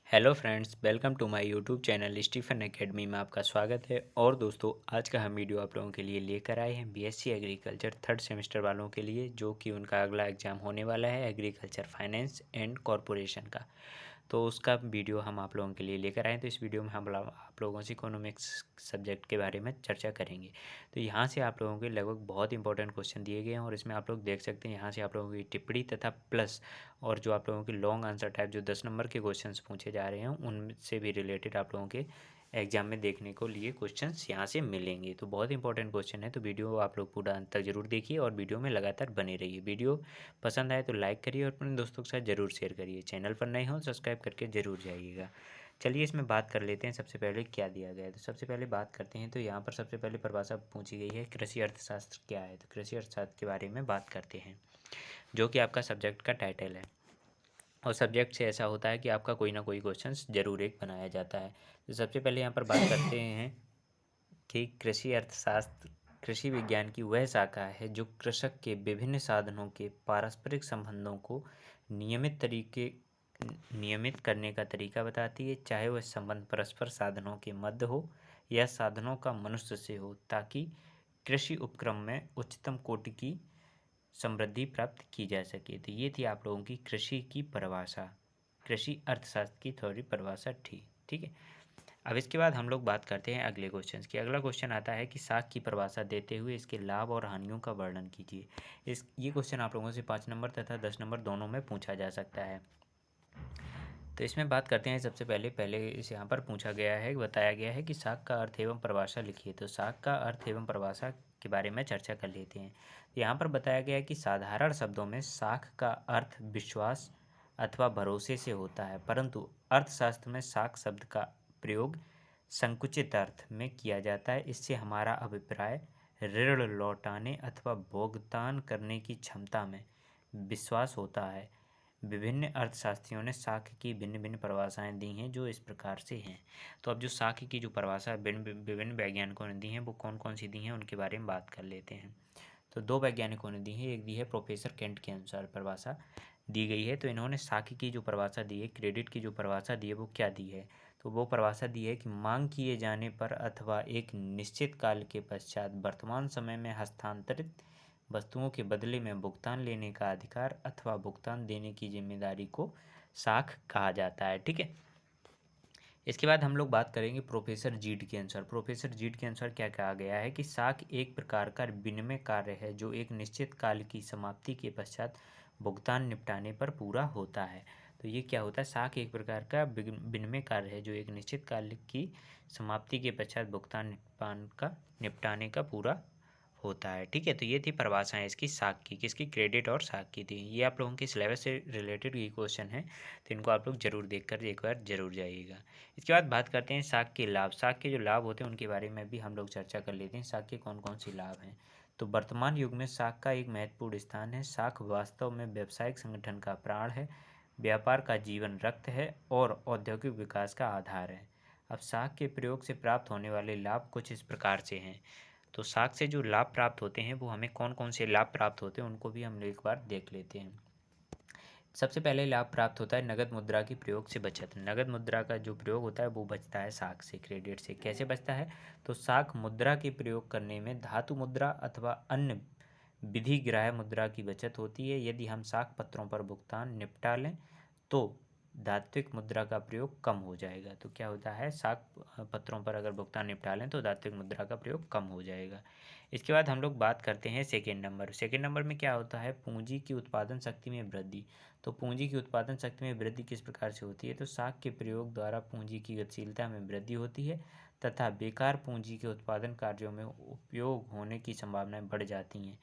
Hello friends, welcome to my YouTube channel Stephen academy में आपका स्वागत है। और दोस्तों, आज का हम वीडियो आप लोगों के लिए लेकर आए हैं बीएससी एग्रीकल्चर थर्ड सेमेस्टर वालों के लिए, जो कि उनका अगला एग्ज़ाम होने वाला है एग्रीकल्चर फाइनेंस एंड कॉरपोरेशन का। तो उसका वीडियो हम आप लोगों के लिए लेकर आए। तो इस वीडियो में हम आप लोगों से इकोनॉमिक्स सब्जेक्ट के बारे में चर्चा करेंगे। तो यहाँ से आप लोगों के लगभग बहुत इंपॉर्टेंट क्वेश्चन दिए गए हैं और इसमें आप लोग देख सकते हैं यहाँ से आप लोगों की टिप्पणी तथा प्लस और जो आप लोगों के लॉन्ग आंसर टाइप जो 10 नंबर के क्वेश्चंस पूछे जा रहे हैं उनसे भी रिलेटेड आप लोगों के एग्जाम में देखने को लिए क्वेश्चंस यहाँ से मिलेंगे। तो बहुत इंपॉर्टेंट क्वेश्चन है, तो वीडियो आप लोग पूरा अंत तक जरूर देखिए और वीडियो में लगातार बने रहिए। वीडियो पसंद आए तो लाइक करिए और अपने दोस्तों के साथ ज़रूर शेयर करिए। चैनल पर नए हों सब्सक्राइब करके ज़रूर जाइएगा। चलिए इसमें बात कर लेते हैं सबसे पहले क्या दिया गया है। तो सबसे पहले बात करते हैं, तो यहाँ पर सबसे पहले परिभाषा पूछी गई है कृषि अर्थशास्त्र क्या है। तो कृषि अर्थशास्त्र के बारे में बात करते हैं, जो कि आपका सब्जेक्ट का टाइटल है। और सब्जेक्ट से ऐसा होता है कि आपका कोई ना कोई क्वेश्चन ज़रूर एक बनाया जाता है। तो सबसे पहले यहाँ पर बात करते हैं कि कृषि अर्थशास्त्र कृषि विज्ञान की वह शाखा है जो कृषक के विभिन्न साधनों के पारस्परिक संबंधों को नियमित करने का तरीका बताती है, चाहे वह संबंध परस्पर साधनों के मध्य हो या साधनों का मनुष्य से हो, ताकि कृषि उपक्रम में उच्चतम कोटि की समृद्धि प्राप्त की जा सके। तो ये थी आप लोगों की कृषि की परिभाषा, कृषि अर्थशास्त्र की थोड़ी परिभाषा थी। ठीक है, अब इसके बाद हम लोग बात करते हैं अगले क्वेश्चन की। अगला क्वेश्चन आता है कि साख की परिभाषा देते हुए इसके लाभ और हानियों का वर्णन कीजिए। ये क्वेश्चन आप लोगों से 5 नंबर तथा 10 नंबर दोनों में पूछा जा सकता है। तो इसमें बात करते हैं, सबसे पहले इस यहाँ पर पूछा गया है, बताया गया है कि साख का अर्थ एवं परिभाषा लिखिए। तो साख का अर्थ एवं परिभाषा के बारे में चर्चा कर लेते हैं। यहाँ पर बताया गया है कि साधारण शब्दों में साख का अर्थ विश्वास अथवा भरोसे से होता है, परंतु अर्थशास्त्र में साख शब्द का प्रयोग संकुचित अर्थ में किया जाता है। इससे हमारा अभिप्राय ऋण लौटाने अथवा भुगतान करने की क्षमता में विश्वास होता है। विभिन्न अर्थशास्त्रियों ने साख की भिन्न भिन्न परिभाषाएं दी हैं, जो इस प्रकार से हैं। तो अब जो साख की जो परिभाषा विभिन्न वैज्ञानिकों ने दी हैं, वो कौन कौन सी दी हैं उनके बारे में बात कर लेते हैं। तो दो वैज्ञानिकों ने दी है, एक दी है प्रोफेसर केंट के अनुसार परिभाषा दी गई है। तो इन्होंने साख की जो परिभाषा दी है, क्रेडिट की जो परिभाषा दी है, वो क्या दी है। तो वो परिभाषा दी है कि मांग किए जाने पर अथवा एक निश्चित काल के पश्चात वर्तमान समय में हस्तांतरित वस्तुओं के बदले में भुगतान लेने का अधिकार अथवा भुगतान देने की जिम्मेदारी को साख कहा जाता है। ठीक है, इसके बाद हम लोग बात करेंगे प्रोफेसर जीड के अनुसार। प्रोफेसर जीड के अनुसार क्या कहा गया है कि साख एक प्रकार का विनिमय कार्य है जो एक निश्चित काल की समाप्ति के पश्चात भुगतान निपटाने पर पूरा होता है। तो ये क्या होता है, साख एक प्रकार का विनिमय कार्य है जो एक निश्चित काल की समाप्ति के पश्चात भुगतान निपटाने का पूरा होता है। ठीक है, तो ये थी परिभाषाएं इसकी साख की, किसकी, क्रेडिट और साख की थी। ये आप लोगों के सिलेबस से रिलेटेड ये क्वेश्चन है, तो इनको आप लोग जरूर देखकर एक बार जरूर जाइएगा। इसके बाद बात करते हैं साख के लाभ। साख के जो लाभ होते हैं उनके बारे में भी हम लोग चर्चा कर लेते हैं, साख के कौन कौन से लाभ हैं। तो वर्तमान युग में साख का एक महत्वपूर्ण स्थान है। साख वास्तव में व्यावसायिक संगठन का प्राण है, व्यापार का जीवन रक्त है और औद्योगिक विकास का आधार है। अब साख के प्रयोग से प्राप्त होने वाले लाभ कुछ इस प्रकार से हैं। तो साख से जो लाभ प्राप्त होते हैं, वो हमें कौन कौन से लाभ प्राप्त होते हैं उनको भी हम एक बार देख लेते हैं। सबसे पहले लाभ प्राप्त होता है नगद मुद्रा के प्रयोग से बचत। नगद मुद्रा का जो प्रयोग होता है वो बचता है साख से, क्रेडिट से। कैसे बचता है, तो साख मुद्रा के प्रयोग करने में धातु मुद्रा अथवा अन्य विधिग्राह्य मुद्रा की बचत होती है। यदि हम साख पत्रों पर भुगतान निपटा लें तो धात्विक मुद्रा का प्रयोग कम हो जाएगा। तो क्या होता है, साख पत्रों पर अगर भुगतान निपटा लें तो धात्विक मुद्रा का प्रयोग कम हो जाएगा। इसके बाद हम लोग बात करते हैं सेकेंड नंबर। सेकेंड नंबर में क्या होता है, पूंजी की उत्पादन शक्ति में वृद्धि। तो पूंजी की उत्पादन शक्ति में वृद्धि किस प्रकार से होती है, तो साख के प्रयोग द्वारा पूंजी की गतिशीलता में वृद्धि होती है तथा बेकार पूंजी के उत्पादन कार्यों में उपयोग होने की संभावनाएं बढ़ जाती हैं।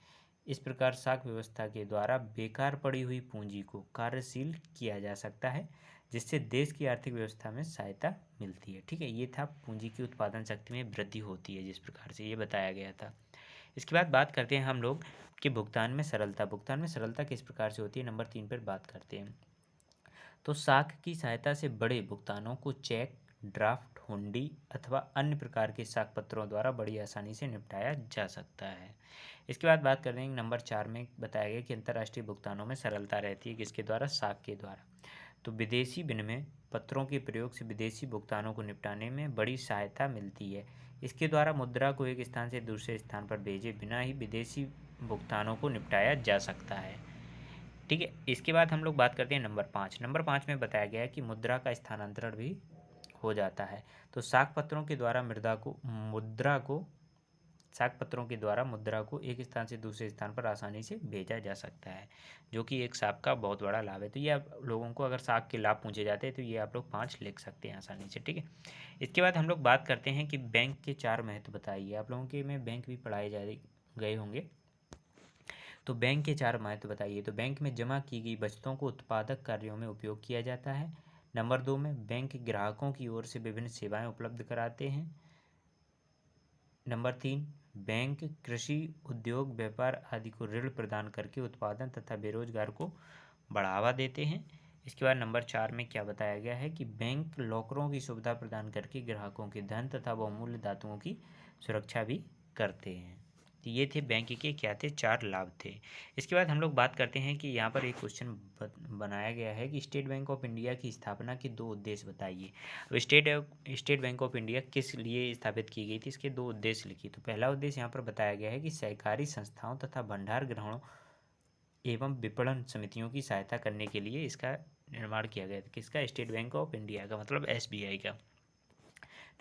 इस प्रकार साख व्यवस्था के द्वारा बेकार पड़ी हुई पूंजी को कार्यशील किया जा सकता है, जिससे देश की आर्थिक व्यवस्था में सहायता मिलती है। ठीक है, ये था पूंजी की उत्पादन शक्ति में वृद्धि होती है जिस प्रकार से ये बताया गया था। इसके बाद बात करते हैं हम लोग कि भुगतान में सरलता। भुगतान में सरलता किस प्रकार से होती है, नंबर 3 पर बात करते हैं। तो साख की सहायता से बड़े भुगतानों को चेक, ड्राफ्ट, हुंडी अथवा अन्य प्रकार के साख पत्रों द्वारा बड़ी आसानी से निपटाया जा सकता है। इसके बाद बात करते हैं नंबर 4 में बताया गया कि अंतर्राष्ट्रीय भुगतानों में सरलता रहती है, किसके द्वारा, साख के द्वारा। तो विदेशी विनिमय पत्रों के प्रयोग से विदेशी भुगतानों को निपटाने में बड़ी सहायता मिलती है। इसके द्वारा मुद्रा को एक स्थान से दूसरे स्थान पर भेजे बिना ही विदेशी भुगतानों को निपटाया जा सकता है। ठीक है, इसके बाद हम लोग बात करते हैं नंबर 5 में बताया गया है कि मुद्रा का स्थानांतरण भी हो जाता है। तो साख पत्रों के द्वारा मुद्रा को एक स्थान से दूसरे स्थान पर आसानी से भेजा जा सकता है, जो कि एक साख का बहुत बड़ा लाभ है। तो ये आप लोगों को अगर साख के लाभ पूछे जाते हैं तो ये आप लोग 5 लिख सकते हैं आसानी से। ठीक है, इसके बाद हम लोग बात करते हैं कि बैंक के 4 महत्व बताइए। आप लोगों के में बैंक भी पढ़ाए गए होंगे, तो बैंक के 4 महत्व बताइए। तो बैंक में जमा की गई बचतों को उत्पादक कार्यों में उपयोग किया जाता है। नंबर 2 में बैंक ग्राहकों की ओर से विभिन्न सेवाएं उपलब्ध कराते हैं। नंबर 3, बैंक कृषि, उद्योग, व्यापार आदि को ऋण प्रदान करके उत्पादन तथा बेरोजगार को बढ़ावा देते हैं। इसके बाद नंबर 4 में क्या बताया गया है कि बैंक लॉकरों की सुविधा प्रदान करके ग्राहकों के धन तथा बहुमूल्य धातुओं की सुरक्षा भी करते हैं। तो ये थे बैंक के क्या थे, 4 लाभ थे। इसके बाद हम लोग बात करते हैं कि यहाँ पर एक क्वेश्चन बनाया गया है कि स्टेट बैंक ऑफ इंडिया की स्थापना के 2 उद्देश्य बताइए। अब स्टेट बैंक ऑफ इंडिया किस लिए स्थापित की गई थी, इसके 2 उद्देश्य लिखिए। तो पहला उद्देश्य यहाँ पर बताया गया है कि सहकारी संस्थाओं तथा भंडार गृहों एवं विपणन समितियों की सहायता करने के लिए इसका निर्माण किया गया था। किसका, स्टेट बैंक ऑफ इंडिया का, मतलब SBI का।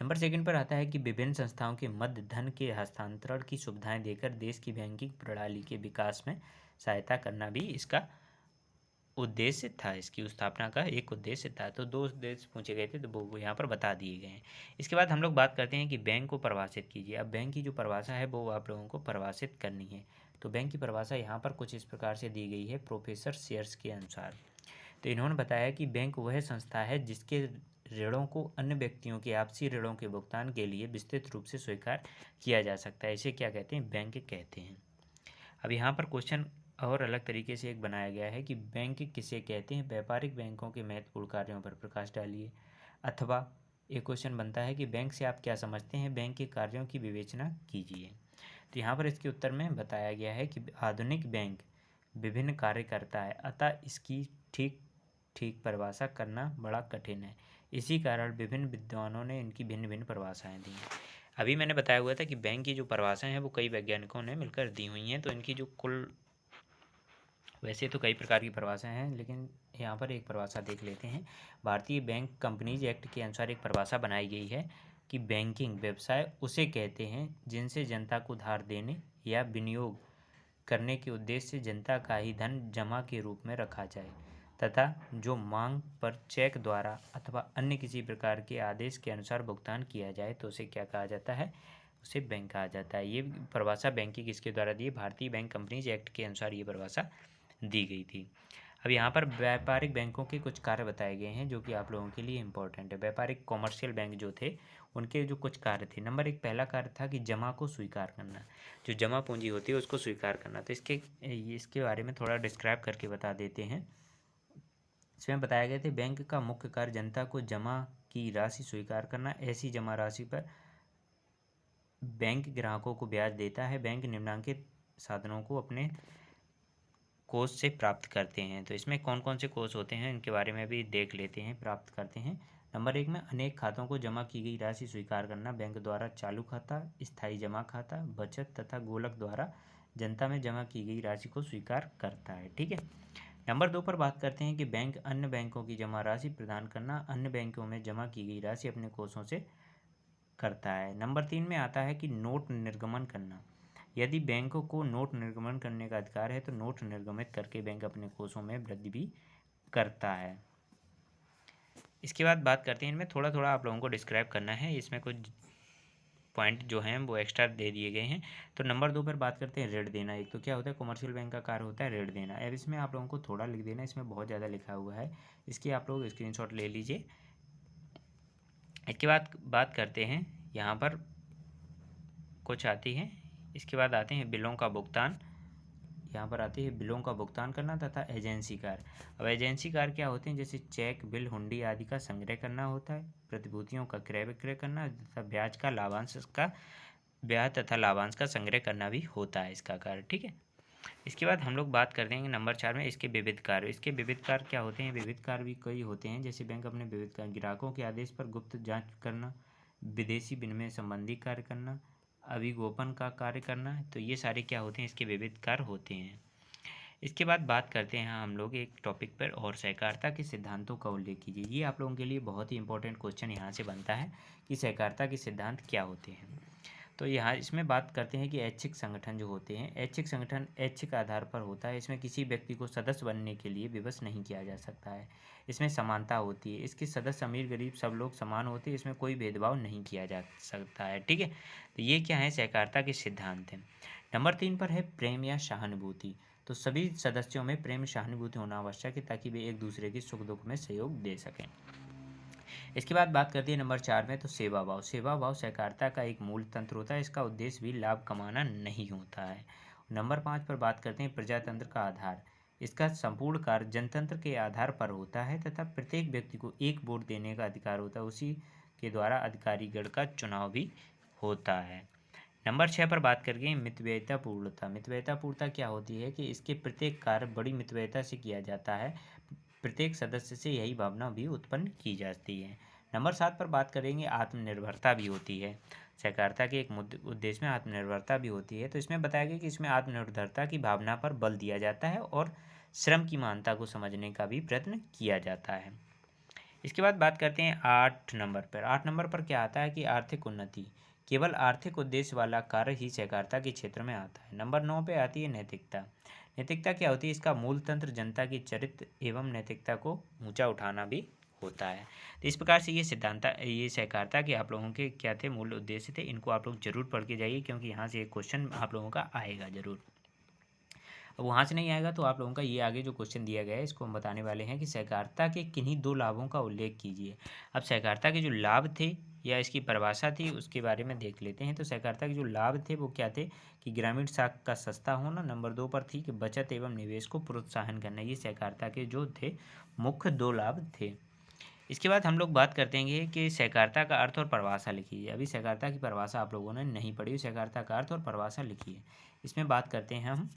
नंबर 2 पर आता है कि विभिन्न संस्थाओं के मध्य धन के हस्तांतरण की सुविधाएं देकर देश की बैंकिंग प्रणाली के विकास में सहायता करना भी इसका उद्देश्य था। इसकी स्थापना का एक उद्देश्य था। तो 2 उद्देश्य पूछे गए थे, तो वो यहाँ पर बता दिए गए हैं। इसके बाद हम लोग बात करते हैं कि बैंक को परिभाषित कीजिए। अब बैंक की जो परिभाषा है वो आप लोगों को परिभाषित करनी है। तो बैंक की परिभाषा यहाँ पर कुछ इस प्रकार से दी गई है प्रोफेसर शेयर्स के अनुसार। तो इन्होंने बताया कि बैंक वह संस्था है जिसके ऋणों को अन्य व्यक्तियों के आपसी ऋणों के भुगतान के लिए विस्तृत रूप से स्वीकार किया जा सकता है। इसे क्या कहते हैं, बैंक कहते हैं। अब यहाँ पर क्वेश्चन और अलग तरीके से एक बनाया गया है कि बैंक किसे कहते हैं, व्यापारिक बैंकों के महत्वपूर्ण कार्यों पर प्रकाश डालिए। अथवा एक क्वेश्चन बनता है कि बैंक से आप क्या समझते हैं, बैंक के कार्यों की विवेचना कीजिए। तो यहाँ पर इसके उत्तर में बताया गया है कि आधुनिक बैंक विभिन्न कार्य करता है, अतः इसकी ठीक परिभाषा करना बड़ा कठिन है। इसी कारण विभिन्न विद्वानों ने इनकी भिन्न भिन्न परिभाषाएं दी हैं। अभी मैंने बताया हुआ था कि बैंक की जो परिभाषाएं हैं वो कई वैज्ञानिकों ने मिलकर दी हुई हैं। तो इनकी जो कुल, वैसे तो कई प्रकार की परिभाषाएं हैं, लेकिन यहाँ पर एक परिभाषा देख लेते हैं। भारतीय बैंक कंपनीज एक्ट के अनुसार एक परिभाषा बनाई गई है कि बैंकिंग व्यवसाय उसे कहते हैं जिनसे जनता को उधार देने या विनियोग करने के उद्देश्य से जनता का ही धन जमा के रूप में रखा जाए तथा जो मांग पर चेक द्वारा अथवा अन्य किसी प्रकार के आदेश के अनुसार भुगतान किया जाए तो उसे क्या कहा जाता है, उसे बैंक कहा जाता है। ये परिभाषा बैंक की किसके द्वारा दी है, भारतीय बैंक कंपनीज एक्ट के अनुसार ये परिभाषा दी गई थी। अब यहाँ पर व्यापारिक बैंकों के कुछ कार्य बताए गए हैं जो कि आप लोगों के लिए इंपॉर्टेंट है। व्यापारिक कॉमर्शियल बैंक जो थे उनके जो कुछ कार्य थे, नंबर 1 पहला कार्य था कि जमा को स्वीकार करना, जो जमा पूंजी होती है उसको स्वीकार करना। तो इसके बारे में थोड़ा डिस्क्राइब करके बता देते हैं। इसमें बताया गया था बैंक का मुख्य कार्य जनता को जमा की राशि स्वीकार करना। ऐसी जमा राशि पर बैंक ग्राहकों को ब्याज देता है। बैंक निम्नलिखित साधनों को अपने कोष से प्राप्त करते हैं। तो इसमें कौन कौन से कोष होते हैं इनके बारे में भी देख लेते हैं, प्राप्त करते हैं। नंबर 1 में अनेक खातों को जमा की गई राशि स्वीकार करना। बैंक द्वारा चालू खाता, स्थायी जमा खाता, बचत तथा गुल्लक द्वारा जनता में जमा की गई राशि को स्वीकार करता है। ठीक है। नंबर 2 पर बात करते हैं कि बैंक अन्य बैंकों की जमा राशि प्रदान करना। अन्य बैंकों में जमा की गई राशि अपने कोषों से करता है। नंबर 3 में आता है कि नोट निर्गमन करना। यदि बैंक को नोट निर्गमन करने का अधिकार है तो नोट निर्गमित करके बैंक अपने कोषों में वृद्धि भी करता है। इसके बाद बात करते हैं, इनमें थोड़ा थोड़ा आप लोगों को डिस्क्राइब करना है। इसमें कुछ पॉइंट जो हैं वो एक्स्ट्रा दे दिए गए हैं। तो नंबर 2 पर बात करते हैं ऋण देना। एक तो क्या होता है, कमर्शियल बैंक का कार्य होता है ऋण देना। अब इसमें आप लोगों को थोड़ा लिख देना, इसमें बहुत ज़्यादा लिखा हुआ है, इसकी आप लोग स्क्रीनशॉट ले लीजिए। इसके बाद बात करते हैं, यहाँ पर कुछ आती है। इसके बाद आते हैं बिलों का भुगतान। यहाँ पर आती है बिलों का भुगतान करना तथा एजेंसी कार्य। अब एजेंसी कार्य क्या होते हैं, जैसे चेक, बिल, हुंडी आदि का संग्रह करना होता है, प्रतिभूतियों का क्रय विक्रय करना तथा ब्याज तथा लाभांश का संग्रह करना भी होता है इसका कार्य। ठीक है। इसके बाद हम लोग बात करते हैं नंबर 4 में इसके विविध कार्य। इसके विविध कार्य क्या होते हैं? विविध कार्य भी कई होते हैं, जैसे बैंक अपने विविध कार्य ग्राहकों के आदेश पर गुप्त जांच करना, विदेशी विनिमय संबंधी कार्य करना, अभिगोपन का कार्य करना, तो ये सारे क्या होते हैं? इसके विविध कार्य होते हैं। इसके बाद बात करते हैं हम लोग एक टॉपिक पर, और सहकारिता के सिद्धांतों का उल्लेख कीजिए। ये आप लोगों के लिए बहुत ही इंपॉर्टेंट क्वेश्चन यहाँ से बनता है कि सहकारिता के सिद्धांत क्या होते हैं। तो यहाँ इसमें बात करते हैं कि ऐच्छिक संगठन जो होते हैं, ऐच्छिक संगठन ऐच्छिक आधार पर होता है। इसमें किसी व्यक्ति को सदस्य बनने के लिए विवश नहीं किया जा सकता है। इसमें समानता होती है, इसके सदस्य अमीर गरीब सब लोग समान होते हैं, इसमें कोई भेदभाव नहीं किया जा सकता है। ठीक है, तो ये क्या है? सहकारिता के सिद्धांत हैं। नंबर 3 पर है प्रेम या सहानुभूति। तो सभी सदस्यों में प्रेम सहानुभूति होना आवश्यक है, ताकि वे एक दूसरे के सुख दुख में सहयोग दे सकें। इसके बाद बात करती है नंबर 4 में, तो सेवा भाव। सेवा भाव सहकारिता का एक मूल तंत्र होता है, इसका उद्देश्य भी लाभ कमाना नहीं होता है। नंबर 5 पर बात करते हैं प्रजातंत्र का आधार। इसका संपूर्ण कार्य जनतंत्र के आधार पर होता है, तथा प्रत्येक व्यक्ति को एक वोट देने का अधिकार होता है, उसी के द्वारा अधिकारीगण का चुनाव भी होता है। नंबर 6 पर बात करके मितव्ययिता पूर्णता। मितव्ययिता पूर्णता क्या होती है? कि इसके प्रत्येक कार्य बड़ी मितव्ययिता से किया जाता है, प्रत्येक सदस्य से यही भावना भी उत्पन्न की जाती है। नंबर 7 पर बात करेंगे आत्मनिर्भरता भी होती है। सहकारिता के एक उद्देश्य में आत्मनिर्भरता भी होती है। तो इसमें बताया गया कि इसमें आत्मनिर्भरता की भावना पर बल दिया जाता है, और श्रम की महानता को समझने का भी प्रयत्न किया जाता है। इसके बाद बात करते हैं 8 नंबर पर। 8 नंबर पर क्या आता है? कि आर्थिक उन्नति। केवल आर्थिक उद्देश्य वाला कार्य ही सहकारिता के क्षेत्र में आता है। नंबर 9 पे आती है नैतिकता। नैतिकता क्या होती है? इसका मूल तंत्र जनता की चरित्र एवं नैतिकता को ऊंचा उठाना भी होता है। तो इस प्रकार से ये सहकारिता के आप लोगों के क्या थे? मूल उद्देश्य थे। इनको आप लोग जरूर पढ़ के जाइए, क्योंकि यहाँ से एक क्वेश्चन आप लोगों का आएगा जरूर। अब वहाँ से नहीं आएगा तो आप लोगों का ये आगे जो क्वेश्चन दिया गया है, इसको हम बताने वाले हैं कि सहकारिता के किन्हीं 2 लाभों का उल्लेख कीजिए। अब सहकारिता के जो लाभ थे या इसकी परिभाषा थी, उसके बारे में देख लेते हैं। तो सहकारिता के जो लाभ थे वो क्या थे? कि ग्रामीण साख का सस्ता होना। नंबर 2 पर थी कि बचत एवं निवेश को प्रोत्साहन करना। ये सहकारिता के जो थे मुख्य 2 लाभ थे। इसके बाद हम लोग बात करते हैं कि सहकारिता का अर्थ और परिभाषा लिखिए। अभी सहकारिता की परिभाषा आप लोगों ने नहीं पढ़ी, सहकारिता का अर्थ और परिभाषा लिखिए। इसमें बात करते हैं हम,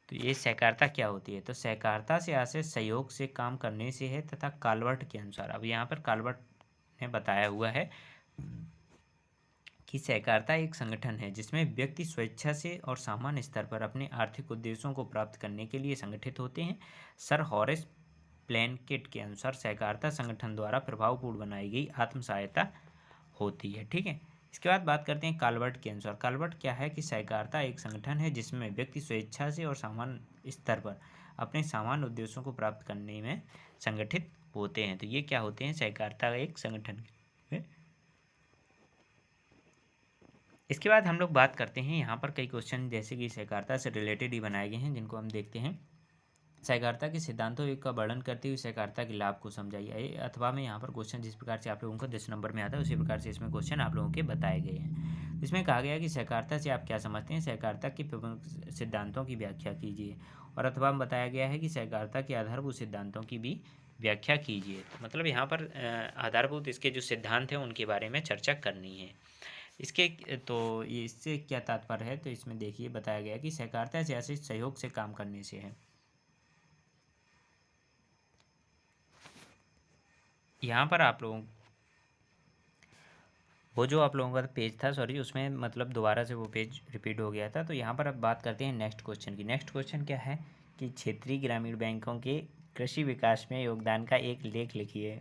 तो ये सहकारिता क्या होती है? तो सहकारिता से आशय सहयोग से काम करने से है, तथा कालवर्ट के अनुसार। अब यहाँ पर कालवर्ट ने बताया हुआ है कि सहकारिता एक संगठन है जिसमें व्यक्ति स्वेच्छा से और सामान्य स्तर पर अपने आर्थिक उद्देश्यों को प्राप्त करने के लिए संगठित होते हैं। सर हॉरेस प्लेनकेट के अनुसार सहकारिता संगठन द्वारा प्रभावपूर्ण बनाई गई आत्म सहायता होती है। ठीक है, इसके बाद बात करते हैं कालवर्ट के अनुसार। कालवर्ट क्या है? कि सहकारिता एक संगठन है जिसमें व्यक्ति स्वेच्छा से और सामान्य स्तर पर अपने सामान्य उद्देश्यों को प्राप्त करने में संगठित होते हैं। तो ये क्या होते हैं? सहकारिता एक संगठन है। इसके बाद हम लोग बात करते हैं, यहाँ पर कई क्वेश्चन जैसे कि सहकारिता से रिलेटेड ही बनाए गए हैं, जिनको हम देखते हैं। सहकारिता के सिद्धांतों का वर्णन करते हुए सहकारिता के लाभ को समझाइए। अथवा में यहाँ पर क्वेश्चन जिस प्रकार से आप लोगों को 10 नंबर में आता है, उसी प्रकार से इसमें क्वेश्चन आप लोगों के बताए गए हैं। इसमें कहा गया कि सहकारिता से आप क्या समझते हैं? सहकारिता के प्रमुख सिद्धांतों की व्याख्या कीजिए। और अथवा में बताया गया है कि सहकारिता के आधारभूत सिद्धांतों की भी व्याख्या कीजिए। तो मतलब यहाँ पर आधारभूत इसके जो सिद्धांत हैं उनके बारे में चर्चा करनी है। इसके तो ये इससे क्या तात्पर्य है? तो इसमें देखिए बताया गया कि सहकारिता से ऐसे सहयोग से काम करने से है। यहाँ पर आप लोगों वो जो आप लोगों का पेज था, सॉरी, उसमें मतलब दोबारा से वो पेज रिपीट हो गया था। तो यहाँ पर अब बात करते हैं नेक्स्ट क्वेश्चन की। नेक्स्ट क्वेश्चन क्या है? कि क्षेत्रीय ग्रामीण बैंकों के कृषि विकास में योगदान का एक लेख लिखिए।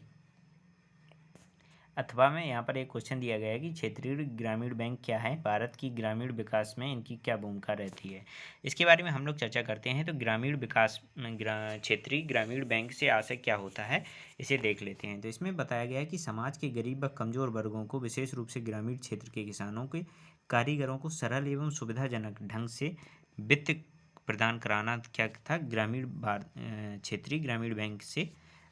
अथवा में यहाँ पर एक क्वेश्चन दिया गया है कि क्षेत्रीय ग्रामीण बैंक क्या है? भारत की ग्रामीण विकास में इनकी क्या भूमिका रहती है? इसके बारे में हम लोग चर्चा करते हैं। तो ग्रामीण विकास में क्षेत्रीय ग्रामीण बैंक से आशय क्या होता है, इसे देख लेते हैं। तो इसमें बताया गया है कि समाज के गरीब व कमजोर वर्गों को, विशेष रूप से ग्रामीण क्षेत्र के किसानों के कारीगरों को सरल एवं सुविधाजनक ढंग से वित्त प्रदान कराना क्या था? क्षेत्रीय ग्रामीण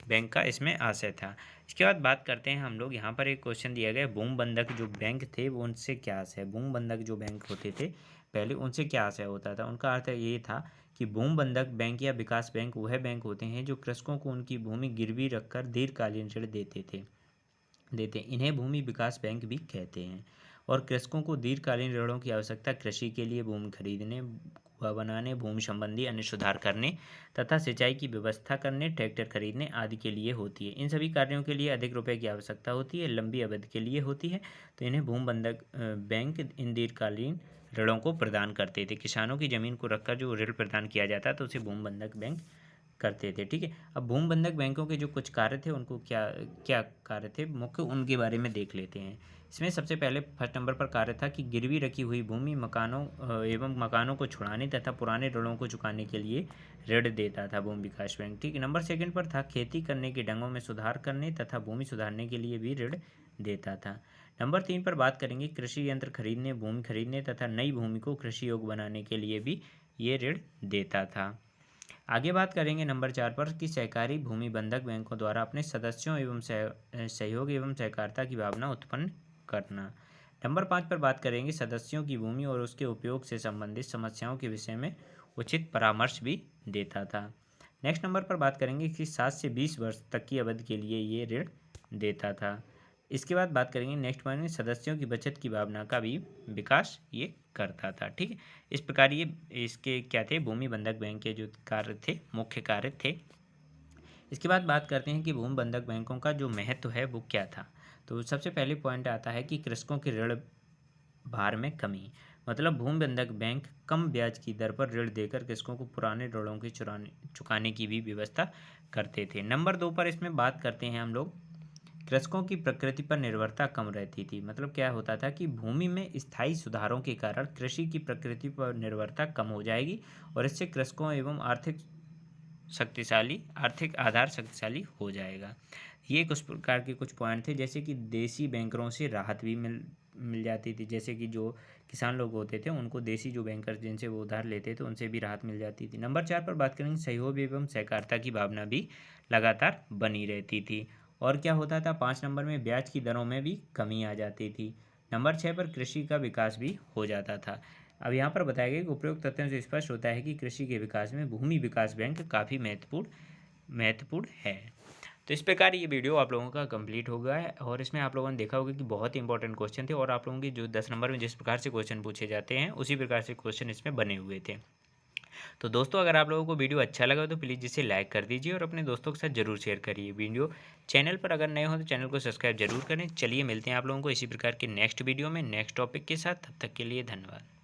बैंक का इसमें आशय था। इसके बाद बात करते हैं हम लोग, यहाँ पर एक क्वेश्चन दिया गया, भूमि बंधक जो बैंक थे वो उनसे क्या आशय है? भूमि बंधक जो बैंक होते थे पहले, उनसे क्या आशय होता था? उनका अर्थ ये था कि भूमि बंधक बैंक या विकास बैंक वह बैंक होते हैं जो कृषकों को उनकी भूमि गिरवी रखकर दीर्घकालीन ऋण देते इन्हें भूमि विकास बैंक भी कहते हैं। और कृषकों को दीर्घकालीन ऋणों की आवश्यकता कृषि के लिए भूमि खरीदने कुआं बनाने, भूमि संबंधी अन्य सुधार करने तथा सिंचाई की व्यवस्था करने, ट्रैक्टर खरीदने आदि के लिए होती है। इन सभी कार्यों के लिए अधिक रुपए की आवश्यकता होती है, लंबी अवधि के लिए होती है, तो इन्हें भूमि बंधक बैंक इन दीर्घकालीन ऋणों को प्रदान करते थे। किसानों की जमीन को रखकर जो ऋण प्रदान किया जाता तो उसे भूमि बंधक बैंक करते थे। ठीक है, अब भूमि बंधक बैंकों के जो कुछ कार्य थे उनको क्या क्या कार्य थे मुख्य, उनके बारे में देख लेते हैं। इसमें सबसे पहले फर्स्ट नंबर पर कार्य था कि गिरवी रखी हुई भूमि एवं मकानों को छुड़ाने तथा पुराने ऋणों को चुकाने के लिए ऋण देता था भूमि विकास बैंक। ठीक है, नंबर सेकंड पर था खेती करने के ढंगों में सुधार करने तथा भूमि सुधारने के लिए भी ऋण देता था। नंबर 3 पर बात करेंगे कृषि यंत्र खरीदने, भूमि खरीदने तथा नई भूमि को कृषि योग्य बनाने के लिए भी ये ऋण देता था। आगे बात करेंगे नंबर 4 पर कि सहकारी भूमि बंधक बैंकों द्वारा अपने सदस्यों एवं सहयोग एवं सहकारिता की भावना उत्पन्न करना। नंबर 5 पर बात करेंगे सदस्यों की भूमि और उसके उपयोग से संबंधित समस्याओं के विषय में उचित परामर्श भी देता था। नेक्स्ट नंबर पर बात करेंगे कि 7 से 20 वर्ष तक की अवधि के लिए ये ऋण देता था। इसके बाद बात करेंगे नेक्स्ट पॉइंट में सदस्यों की बचत की भावना का भी विकास ये करता था। ठीक है, इस प्रकार ये इसके क्या थे, भूमि बंधक बैंक के जो कार्य थे, मुख्य कार्य थे। इसके बाद बात करते हैं कि भूमि बंधक बैंकों का जो महत्व है वो क्या था। तो सबसे पहले पॉइंट आता है कि कृषकों के ऋण भार में कमी, मतलब भूमि बंधक बैंक कम ब्याज की दर पर ऋण देकर कृषकों को पुराने ऋणों की चुकाने की भी व्यवस्था करते थे। नंबर 2 पर इसमें बात करते हैं हम लोग, कृषकों की प्रकृति पर निर्भरता कम रहती थी। मतलब क्या होता था कि भूमि में स्थायी सुधारों के कारण कृषि की प्रकृति पर निर्भरता कम हो जाएगी और इससे कृषकों एवं आर्थिक आधार शक्तिशाली हो जाएगा। ये कुछ प्रकार के कुछ पॉइंट थे, जैसे कि देसी बैंकरों से राहत भी मिल जाती थी। जैसे कि जो किसान लोग होते थे उनको देसी जो बैंकर जिनसे वो उधार लेते थे उनसे भी राहत मिल जाती थी। नंबर 4 पर बात करेंगे सहयोग एवं सहकारिता की भावना भी लगातार बनी रहती थी। और क्या होता था, 5 नंबर में ब्याज की दरों में भी कमी आ जाती थी। नंबर 6 पर कृषि का विकास भी हो जाता था। अब यहाँ पर बताया गया कि उपरोक्त तथ्यों से स्पष्ट होता है कि कृषि के विकास में भूमि विकास बैंक काफ़ी महत्वपूर्ण है। तो इस प्रकार ये वीडियो आप लोगों का कंप्लीट हो गया है और इसमें आप लोगों ने देखा होगा कि बहुत ही इंपॉर्टेंट क्वेश्चन थे और आप लोगों की जो 10 नंबर में जिस प्रकार से क्वेश्चन पूछे जाते हैं उसी प्रकार से क्वेश्चन इसमें बने हुए थे। तो दोस्तों अगर आप लोगों को वीडियो अच्छा लगा तो प्लीज़ इसे लाइक कर दीजिए और अपने दोस्तों के साथ जरूर शेयर करिए। वीडियो चैनल पर अगर नए हो तो चैनल को सब्सक्राइब जरूर करें। चलिए मिलते हैं आप लोगों को इसी प्रकार के नेक्स्ट वीडियो में नेक्स्ट टॉपिक के साथ, तब तक के लिए धन्यवाद।